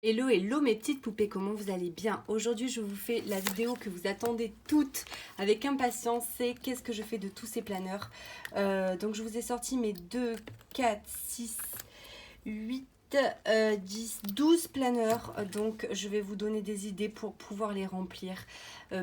Hello, hello mes petites poupées, comment vous allez bien? Aujourd'hui je vous fais la vidéo que vous attendez toutes avec impatience, c'est qu'est-ce que je fais de tous ces planeurs. Donc je vous ai sorti mes 2, 4, 6, 8, 10, 12 planeurs. Donc je vais vous donner des idées pour pouvoir les remplir.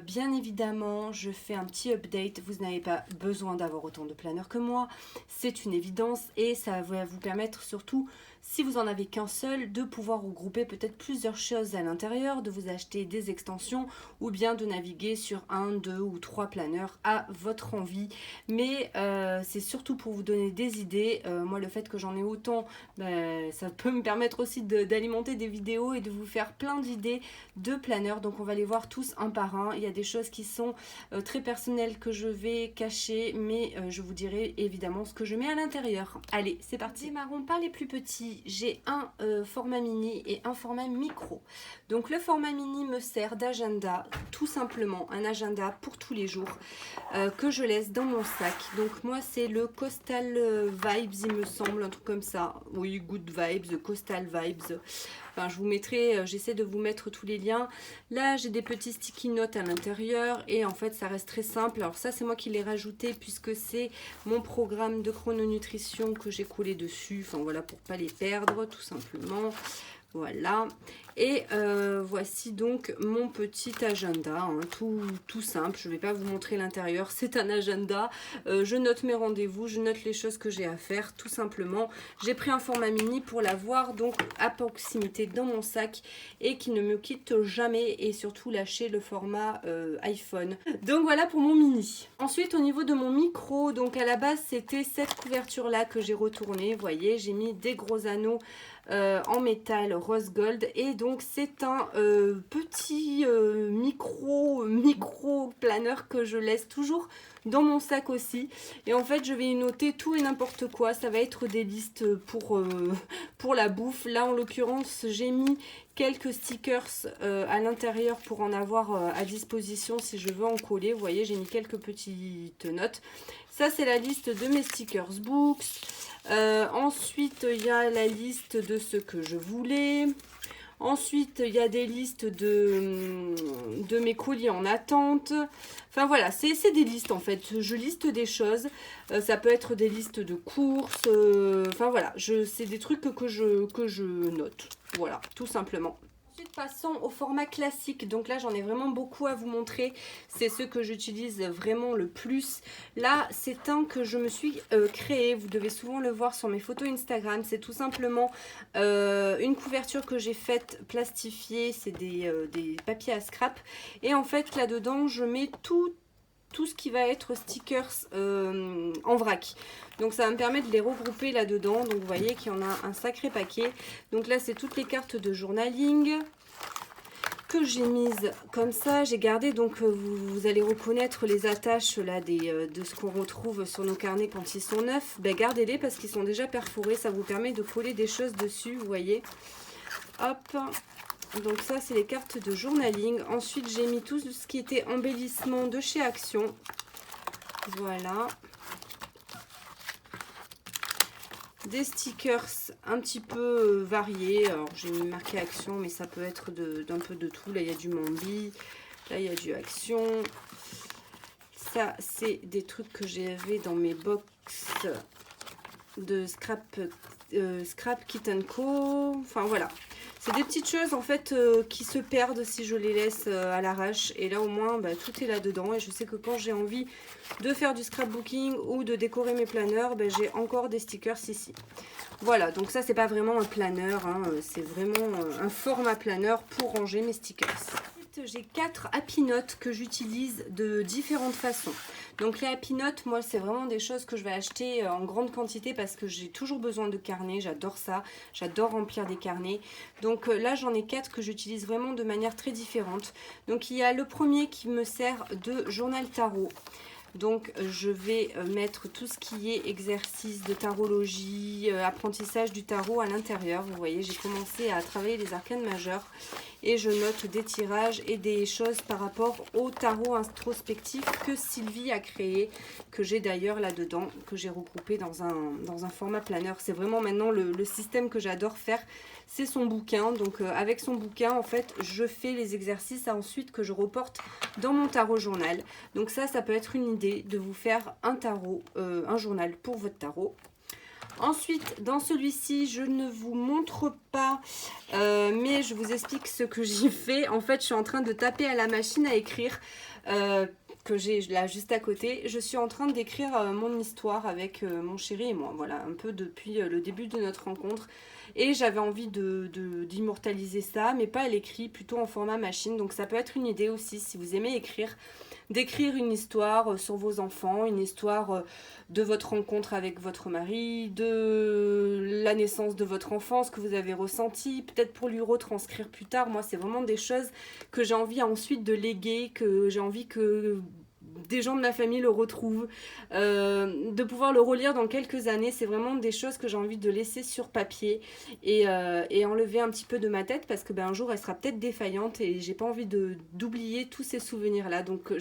Bien évidemment, je fais un petit update, vous n'avez pas besoin d'avoir autant de planeurs que moi, c'est une évidence et ça va vous permettre surtout, si vous en avez qu'un seul, de pouvoir regrouper peut-être plusieurs choses à l'intérieur, de vous acheter des extensions ou bien de naviguer sur un, deux ou trois planeurs à votre envie. Mais c'est surtout pour vous donner des idées. Moi, le fait que j'en ai autant, ça peut me permettre aussi d'alimenter des vidéos et de vous faire plein d'idées de planeurs. Donc on va les voir tous un par un. Il y a des choses qui sont très personnelles que je vais cacher, mais je vous dirai évidemment ce que je mets à l'intérieur. Allez, c'est parti. Démarrons par les plus petits. J'ai un format mini et un format micro. Donc le format mini me sert d'agenda, tout simplement un agenda pour tous les jours que je laisse dans mon sac. Donc moi c'est le Coastal Vibes, il me semble, un truc comme ça. Oui, Good Vibes, Coastal Vibes. Enfin, je vous mettrai, j'essaie de vous mettre tous les liens. Là, j'ai des petits sticky notes à l'intérieur et en fait, ça reste très simple. Alors ça, c'est moi qui l'ai rajouté puisque c'est mon programme de chrononutrition que j'ai collé dessus. Enfin, voilà, pour pas les perdre, tout simplement. Voilà, et voici donc mon petit agenda, hein, tout simple. Je ne vais pas vous montrer l'intérieur, c'est un agenda. Je note mes rendez-vous, je note les choses que j'ai à faire, tout simplement. J'ai pris un format mini pour l'avoir donc à proximité dans mon sac et qui ne me quitte jamais, et surtout lâcher le format iPhone. Donc voilà pour mon mini. Ensuite, au niveau de mon micro, donc à la base c'était cette couverture là que j'ai retournée. Vous voyez, j'ai mis des gros anneaux en métal rose gold, et donc c'est un petit micro planeur que je laisse toujours dans mon sac aussi. Et en fait je vais y noter tout et n'importe quoi. Ça va être des listes pour la bouffe. Là en l'occurrence j'ai mis quelques stickers à l'intérieur pour en avoir à disposition si je veux en coller. Vous voyez, j'ai mis quelques petites notes. Ça c'est la liste de mes stickers books. Ensuite, il y a la liste de ce que je voulais. Ensuite, il y a des listes de mes colis en attente. Enfin voilà, c'est des listes en fait. Je liste des choses. Ça peut être des listes de courses. Enfin voilà, c'est des trucs que je note. Voilà, tout simplement. Ensuite, passons au format classique. Donc là, j'en ai vraiment beaucoup à vous montrer. C'est ce que j'utilise vraiment le plus. Là, c'est un que je me suis créé. Vous devez souvent le voir sur mes photos Instagram. C'est tout simplement une couverture que j'ai faite plastifiée. C'est des papiers à scrap. Et en fait, là-dedans, je mets tout ce qui va être stickers en vrac. Donc ça va me permettre de les regrouper là-dedans. Donc vous voyez qu'il y en a un sacré paquet. Donc là, c'est toutes les cartes de journaling que j'ai mises comme ça. J'ai gardé, donc vous allez reconnaître les attaches là de ce qu'on retrouve sur nos carnets quand ils sont neufs. Ben, gardez-les parce qu'ils sont déjà perforés. Ça vous permet de coller des choses dessus, vous voyez. Hop. Donc ça, c'est les cartes de journaling. Ensuite, j'ai mis tout ce qui était embellissement de chez Action. Voilà. Des stickers un petit peu variés. Alors, j'ai mis marqué Action, mais ça peut être d'un peu de tout. Là, il y a du Mambi. Là, il y a du Action. Ça, c'est des trucs que j'avais dans mes box de Scrap Kit Co. Enfin, voilà. C'est des petites choses en fait qui se perdent si je les laisse à l'arrache. Et là au moins bah, tout est là dedans. Et je sais que quand j'ai envie de faire du scrapbooking ou de décorer mes planeurs, bah, j'ai encore des stickers ici. Voilà, donc ça c'est pas vraiment un planeur, hein, c'est vraiment un format planeur pour ranger mes stickers. Ensuite j'ai 4 happy notes que j'utilise de différentes façons. Donc les happy notes, moi c'est vraiment des choses que je vais acheter en grande quantité parce que j'ai toujours besoin de carnets, j'adore ça, j'adore remplir des carnets. Donc là j'en ai 4 que j'utilise vraiment de manière très différente. Donc il y a le premier qui me sert de journal tarot. Donc je vais mettre tout ce qui est exercice de tarologie, apprentissage du tarot à l'intérieur. Vous voyez, j'ai commencé à travailler les arcanes majeurs et je note des tirages et des choses par rapport au tarot introspectif que Sylvie a créé, que j'ai d'ailleurs là-dedans, que j'ai regroupé dans un format planeur. C'est vraiment maintenant le système que j'adore faire, c'est son bouquin. Donc avec son bouquin, en fait, je fais les exercices ensuite que je reporte dans mon tarot journal. Donc ça peut être une idée de vous faire un tarot, un journal pour votre tarot. Ensuite, dans celui-ci, je ne vous montre pas, mais je vous explique ce que j'y fais. En fait, je suis en train de taper à la machine à écrire, que j'ai là juste à côté. Je suis en train d'écrire mon histoire avec mon chéri et moi. Voilà, un peu depuis le début de notre rencontre. Et j'avais envie d'immortaliser ça, mais pas à l'écrit, plutôt en format machine. Donc ça peut être une idée aussi, si vous aimez écrire, d'écrire une histoire sur vos enfants, une histoire de votre rencontre avec votre mari, de la naissance de votre enfant, ce que vous avez ressenti, peut-être pour lui retranscrire plus tard. Moi, c'est vraiment des choses que j'ai envie ensuite de léguer, que j'ai envie que des gens de ma famille le retrouvent, de pouvoir le relire dans quelques années. C'est vraiment des choses que j'ai envie de laisser sur papier et enlever un petit peu de ma tête, parce que un jour elle sera peut-être défaillante et j'ai pas envie d'oublier tous ces souvenirs là. Donc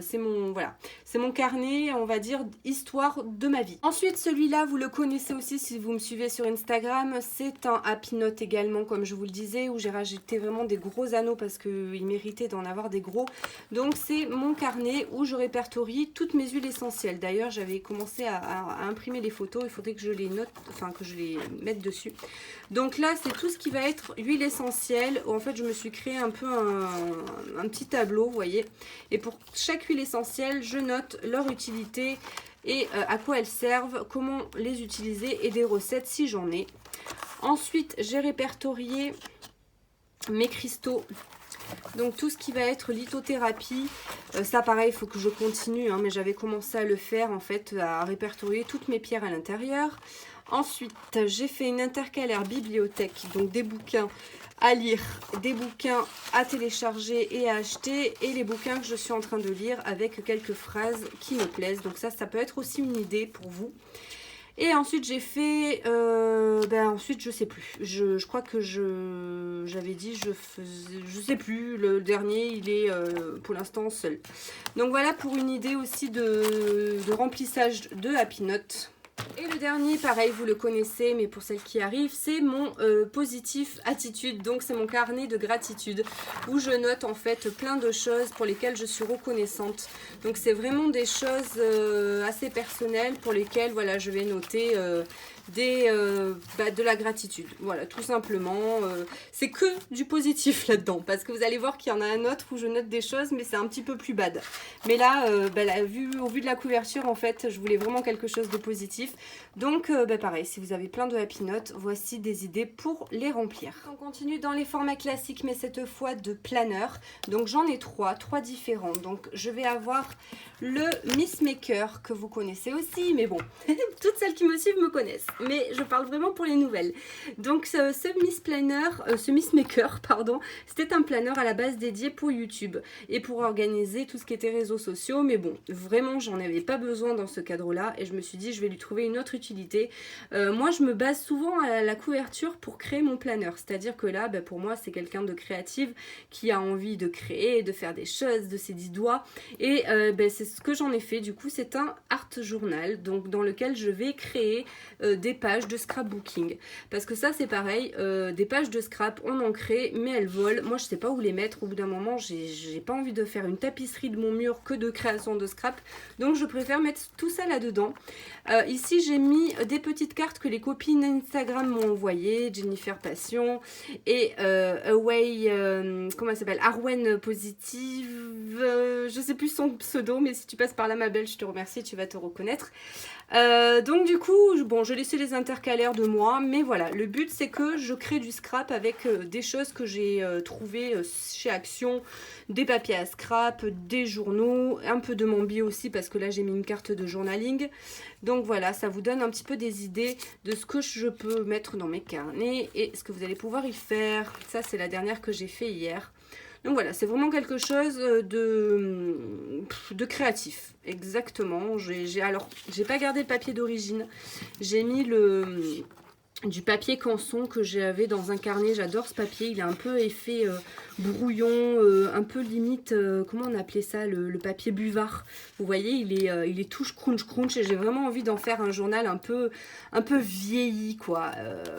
c'est mon carnet, on va dire, histoire de ma vie. Ensuite, celui-là, vous le connaissez aussi si vous me suivez sur Instagram, c'est un Happy Note également, comme je vous le disais, où j'ai rajouté vraiment des gros anneaux parce qu'il méritait d'en avoir des gros. Donc c'est mon carnet où je répertorie toutes mes huiles essentielles. D'ailleurs, j'avais commencé à imprimer les photos, il faudrait que je les note, enfin que je les mette dessus. Donc là, c'est tout ce qui va être huile essentielle. En fait, je me suis créé un peu un petit tableau, vous voyez. Et pour chaque huile essentielle, je note leur utilité et à quoi elles servent, comment les utiliser et des recettes si j'en ai. Ensuite, j'ai répertorié mes cristaux. Donc tout ce qui va être lithothérapie, ça pareil, il faut que je continue, hein, mais j'avais commencé à le faire en fait, à répertorier toutes mes pierres à l'intérieur. Ensuite, j'ai fait une intercalaire bibliothèque, donc des bouquins à lire, des bouquins à télécharger et à acheter, et les bouquins que je suis en train de lire avec quelques phrases qui me plaisent. Donc ça peut être aussi une idée pour vous. Et ensuite j'ai fait, ensuite je sais plus, je crois que j'avais dit je sais plus, le dernier il est pour l'instant seul. Donc voilà pour une idée aussi de remplissage de Happy Note. Et le dernier, pareil, vous le connaissez, mais pour celles qui arrivent, c'est mon positif attitude. Donc c'est mon carnet de gratitude où je note en fait plein de choses pour lesquelles je suis reconnaissante. Donc c'est vraiment des choses assez personnelles pour lesquelles voilà, je vais noter de la gratitude. Voilà, tout simplement. C'est que du positif là-dedans, parce que vous allez voir qu'il y en a un autre où je note des choses, mais c'est un petit peu plus bad. Mais là, au vu de la couverture, en fait, je voulais vraiment quelque chose de positif. Donc, pareil, si vous avez plein de Happy Notes, voici des idées pour les remplir. On continue dans les formats classiques, mais cette fois de planeur. Donc, j'en ai trois différents. Donc, je vais avoir le Miss Maker, que vous connaissez aussi, mais bon, toutes celles qui me suivent me connaissent. Mais je parle vraiment pour les nouvelles. Donc, ce Miss Maker, pardon, c'était un planeur à la base dédié pour YouTube et pour organiser tout ce qui était réseaux sociaux. Mais bon, vraiment, j'en avais pas besoin dans ce cadre-là et je me suis dit, je vais lui trouver une autre utilité. Moi, je me base souvent à la couverture pour créer mon planeur. C'est-à-dire que là, pour moi, c'est quelqu'un de créative qui a envie de créer, de faire des choses de ses 10 doigts. Et c'est ce que j'en ai fait. Du coup, c'est un art journal, donc dans lequel je vais créer des pages de scrapbooking. Parce que ça, c'est pareil, des pages de scrap, on en crée, mais elles volent. Moi, je sais pas où les mettre. Au bout d'un moment, j'ai pas envie de faire une tapisserie de mon mur que de création de scrap. Donc, je préfère mettre tout ça là-dedans. Ici, j'ai mis des petites cartes que les copines Instagram m'ont envoyées. Jennifer Passion et comment elle s'appelle, Arwen Positive. Je sais plus son pseudo, mais si tu passes par là, ma belle, je te remercie, tu vas te reconnaître. Donc du coup, bon, je laissais les intercalaires de moi, mais voilà, le but c'est que je crée du scrap avec des choses que j'ai trouvées chez Action, des papiers à scrap, des journaux, un peu de Mambi aussi parce que là j'ai mis une carte de journaling. Donc voilà, ça vous donne un petit peu des idées de ce que je peux mettre dans mes carnets et ce que vous allez pouvoir y faire. Ça c'est la dernière que j'ai fait hier. Donc voilà, c'est vraiment quelque chose de créatif. Exactement. Alors, j'ai pas gardé le papier d'origine. J'ai mis du papier canson que j'avais dans un carnet. J'adore ce papier. Il a un peu effet brouillon, un peu limite, comment on appelait ça, le papier buvard. Vous voyez, il est touche crunch crunch et j'ai vraiment envie d'en faire un journal un peu vieilli, quoi.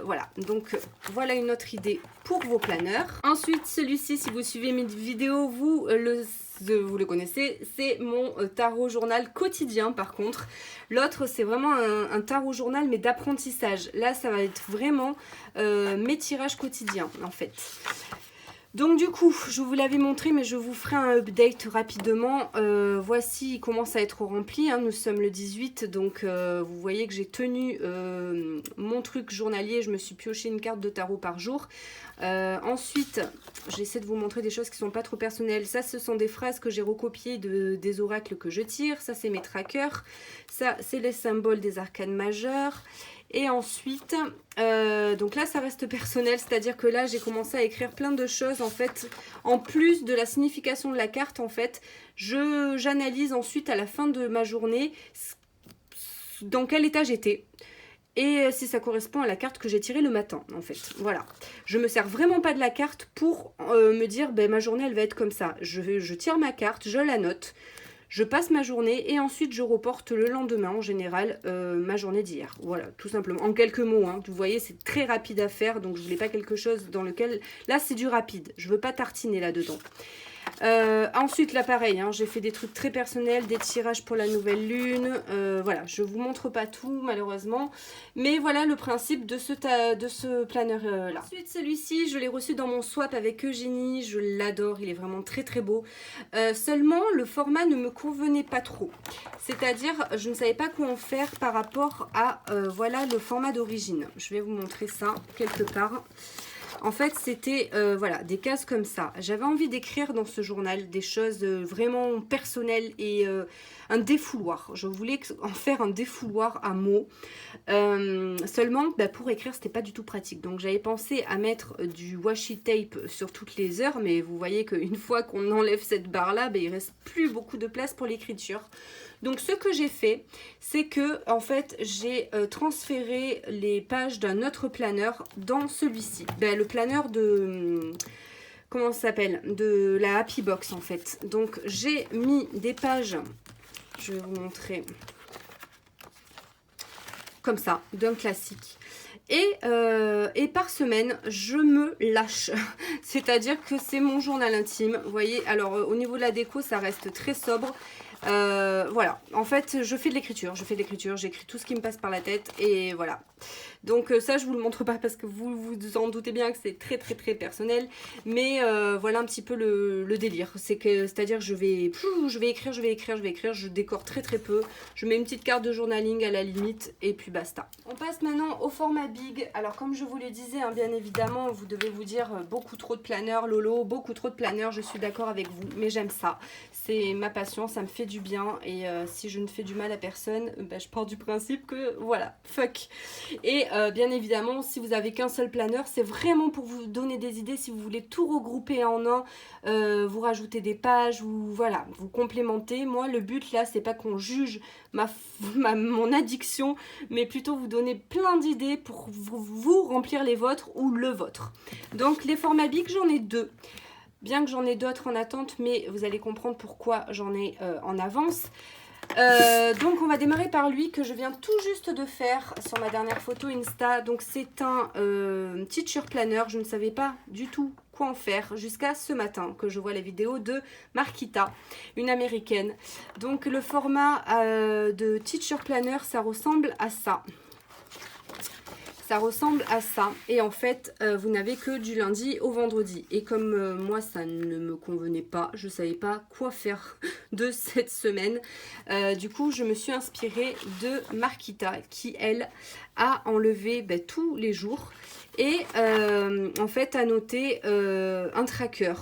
Voilà, donc voilà une autre idée pour vos planeurs. Ensuite, celui-ci, si vous suivez mes vidéos, vous le connaissez, c'est mon tarot journal quotidien par contre. L'autre, c'est vraiment un tarot journal mais d'apprentissage. Là, ça va être vraiment mes tirages quotidiens en fait. Donc du coup, je vous l'avais montré, mais je vous ferai un update rapidement. Voici, il commence à être rempli, hein. Nous sommes le 18, donc vous voyez que j'ai tenu mon truc journalier. Je me suis pioché une carte de tarot par jour. Ensuite, j'essaie de vous montrer des choses qui ne sont pas trop personnelles. Ça, ce sont des phrases que j'ai recopiées des oracles que je tire. Ça, c'est mes trackers. Ça, c'est les symboles des arcanes majeurs. Et ensuite, donc là ça reste personnel, c'est-à-dire que là j'ai commencé à écrire plein de choses en fait, en plus de la signification de la carte en fait, j'analyse ensuite à la fin de ma journée dans quel état j'étais. Et si ça correspond à la carte que j'ai tirée le matin, en fait. Voilà. Je me sers vraiment pas de la carte pour me dire, ben, ma journée, elle va être comme ça. Je tire ma carte, je la note. Je passe ma journée et ensuite je reporte le lendemain en général ma journée d'hier. Voilà, tout simplement. En quelques mots, hein. Vous voyez, c'est très rapide à faire, donc je voulais pas quelque chose dans lequel... Là, c'est du rapide. Je veux pas tartiner là-dedans. Ensuite là pareil, hein, j'ai fait des trucs très personnels, des tirages pour la nouvelle lune, voilà, je vous montre pas tout malheureusement, mais voilà le principe de ce planeur là. Ensuite celui-ci, je l'ai reçu dans mon swap avec Eugénie, je l'adore, il est vraiment très très beau, seulement le format ne me convenait pas trop, c'est-à-dire je ne savais pas quoi en faire par rapport à voilà le format d'origine. Je vais vous montrer ça quelque part. En fait, c'était voilà, des cases comme ça. J'avais envie d'écrire dans ce journal des choses vraiment personnelles et un défouloir. Je voulais en faire un défouloir à mots. Seulement, bah, pour écrire, c'était pas du tout pratique. Donc, j'avais pensé à mettre du washi tape sur toutes les heures. Mais vous voyez qu'une fois qu'on enlève cette barre-là, bah, il reste plus beaucoup de place pour l'écriture. Donc ce que j'ai fait, c'est que en fait j'ai transféré les pages d'un autre planeur dans celui-ci. Ben, le planeur de... comment ça s'appelle? De la Happy Box en fait. Donc j'ai mis des pages, je vais vous montrer, comme ça, d'un classique. Et par semaine, je me lâche. C'est-à-dire que c'est mon journal intime. Vous voyez, alors au niveau de la déco, ça reste très sobre. Voilà, en fait je fais de l'écriture, j'écris tout ce qui me passe par la tête et voilà. Donc ça je vous le montre pas parce que vous vous en doutez bien que c'est très très très personnel, mais voilà un petit peu le délire, c'est-à-dire je vais écrire, je décore très très peu, je mets une petite carte de journaling à la limite et puis basta. On passe maintenant au format big. Alors comme je vous le disais, hein, bien évidemment vous devez vous dire beaucoup trop de planeurs Lolo, beaucoup trop de planeurs, je suis d'accord avec vous, mais j'aime ça, c'est ma passion, ça me fait du bien et si je ne fais du mal à personne, bah, je pars du principe que voilà, fuck. Et bien évidemment, si vous avez qu'un seul planeur, c'est vraiment pour vous donner des idées. Si vous voulez tout regrouper en un, vous rajoutez des pages, voilà, vous complémentez. Moi, le but là, c'est pas qu'on juge mon addiction, mais plutôt vous donner plein d'idées pour vous remplir les vôtres ou le vôtre. Donc les formats big, j'en ai deux. Bien que j'en ai d'autres en attente, mais vous allez comprendre pourquoi j'en ai en avance. Donc on va démarrer par lui que je viens tout juste de faire sur ma dernière photo Insta. Donc c'est un teacher planner, je ne savais pas du tout quoi en faire jusqu'à ce matin que je vois la vidéo de Marquita, une américaine. Donc le format de teacher planner, ça ressemble à ça. Ça ressemble à ça et en fait vous n'avez que du lundi au vendredi et comme moi ça ne me convenait pas, je savais pas quoi faire de cette semaine, du coup je me suis inspirée de Marquita qui elle a enlevé tous les jours et en fait a noté un tracker.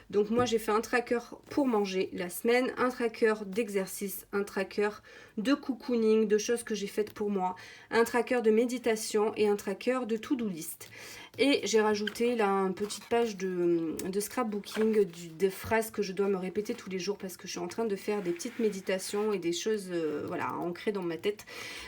Donc moi j'ai fait un tracker pour manger la semaine, un tracker d'exercice, un tracker de cocooning, de choses que j'ai faites pour moi, un tracker de méditation et un tracker de to-do list. Et j'ai rajouté là une petite page de scrapbooking, des phrases que je dois me répéter tous les jours parce que je suis en train de faire des petites méditations et des choses voilà, ancrées dans ma tête.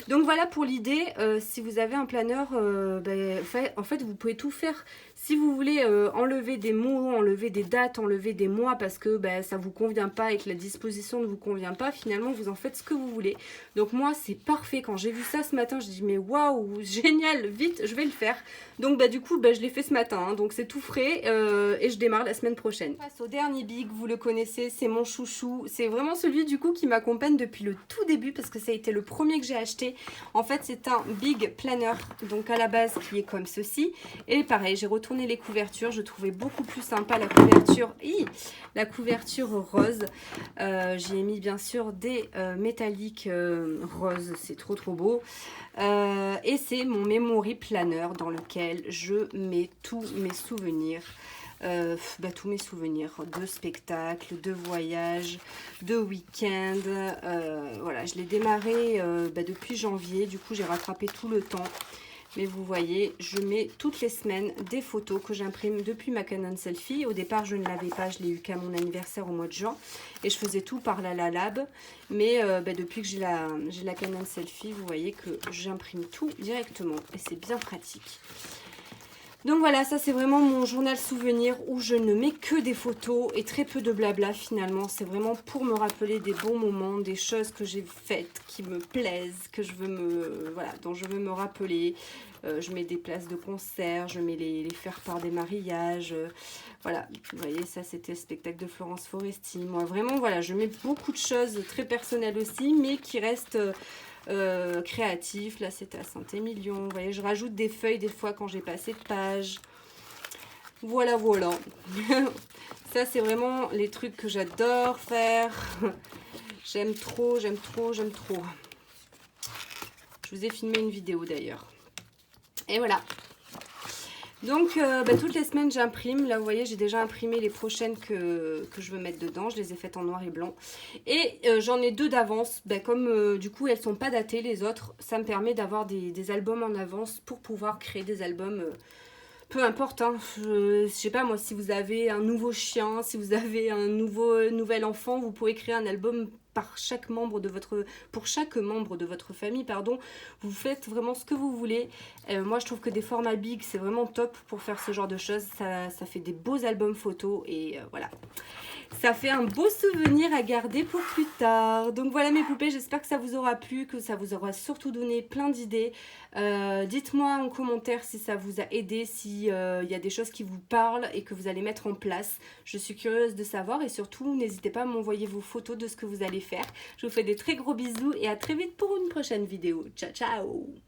Donc voilà pour l'idée. Si vous avez un planeur, en fait vous pouvez tout faire. Si vous voulez enlever des mots, enlever des dates, enlever des mois parce que ça ne vous convient pas et que la disposition ne vous convient pas, finalement vous en faites ce que vous voulez. Donc moi c'est parfait. Quand j'ai vu ça ce matin, je dis mais waouh, génial, vite, je vais le faire. Donc du coup je l'ai fait ce matin, hein, donc c'est tout frais et je démarre la semaine prochaine. On passe au dernier big, vous le connaissez, c'est mon chouchou. C'est vraiment celui du coup qui m'accompagne depuis le tout début parce que ça a été le premier que j'ai acheté. En fait c'est un big planner, donc à la base qui est comme ceci. Et pareil, j'ai retourné les couvertures, je trouvais beaucoup plus sympa la couverture rose. J'y ai mis bien sûr des métalliques roses, c'est trop beau. Et c'est mon memory planner dans lequel je mets tous mes souvenirs. Tous mes souvenirs de spectacles, de voyages, de week-end. Voilà, je l'ai démarré depuis janvier, du coup j'ai rattrapé tout le temps. Mais vous voyez, je mets toutes les semaines des photos que j'imprime depuis ma Canon Selfie. Au départ, je ne l'avais pas, je l'ai eu qu'à mon anniversaire au mois de juin. Et je faisais tout par la Lab. Mais depuis que j'ai la Canon Selfie, vous voyez que j'imprime tout directement. Et c'est bien pratique. Donc voilà, ça c'est vraiment mon journal souvenir où je ne mets que des photos et très peu de blabla finalement. C'est vraiment pour me rappeler des bons moments, des choses que j'ai faites, qui me plaisent, que je veux dont je veux me rappeler. Je mets des places de concert, je mets les faire-part des mariages. Voilà, vous voyez, ça c'était le spectacle de Florence Foresti. Moi vraiment, voilà, je mets beaucoup de choses très personnelles aussi, mais qui restent... créatif, là c'était à Saint-Émilion, vous voyez, je rajoute des feuilles des fois quand j'ai pas assez de pages, voilà ça c'est vraiment les trucs que j'adore faire, j'aime trop, je vous ai filmé une vidéo d'ailleurs, et voilà. Donc toutes les semaines j'imprime, là vous voyez j'ai déjà imprimé les prochaines que je veux mettre dedans, je les ai faites en noir et blanc. Et j'en ai deux d'avance, comme du coup elles sont pas datées les autres, ça me permet d'avoir des albums en avance pour pouvoir créer des albums, peu importe, hein, je sais pas moi, si vous avez un nouveau chien, si vous avez un nouvel enfant, vous pouvez créer un album pour chaque membre de votre famille, pardon. Vous faites vraiment ce que vous voulez. Moi je trouve que des formats big c'est vraiment top pour faire ce genre de choses, ça fait des beaux albums photos et voilà. Ça fait un beau souvenir à garder pour plus tard. Donc voilà mes poupées, j'espère que ça vous aura plu, que ça vous aura surtout donné plein d'idées. Dites-moi en commentaire si ça vous a aidé, s'il y a des choses qui vous parlent et que vous allez mettre en place. Je suis curieuse de savoir et surtout n'hésitez pas à m'envoyer vos photos de ce que vous allez faire. Je vous fais des très gros bisous et à très vite pour une prochaine vidéo. Ciao ciao!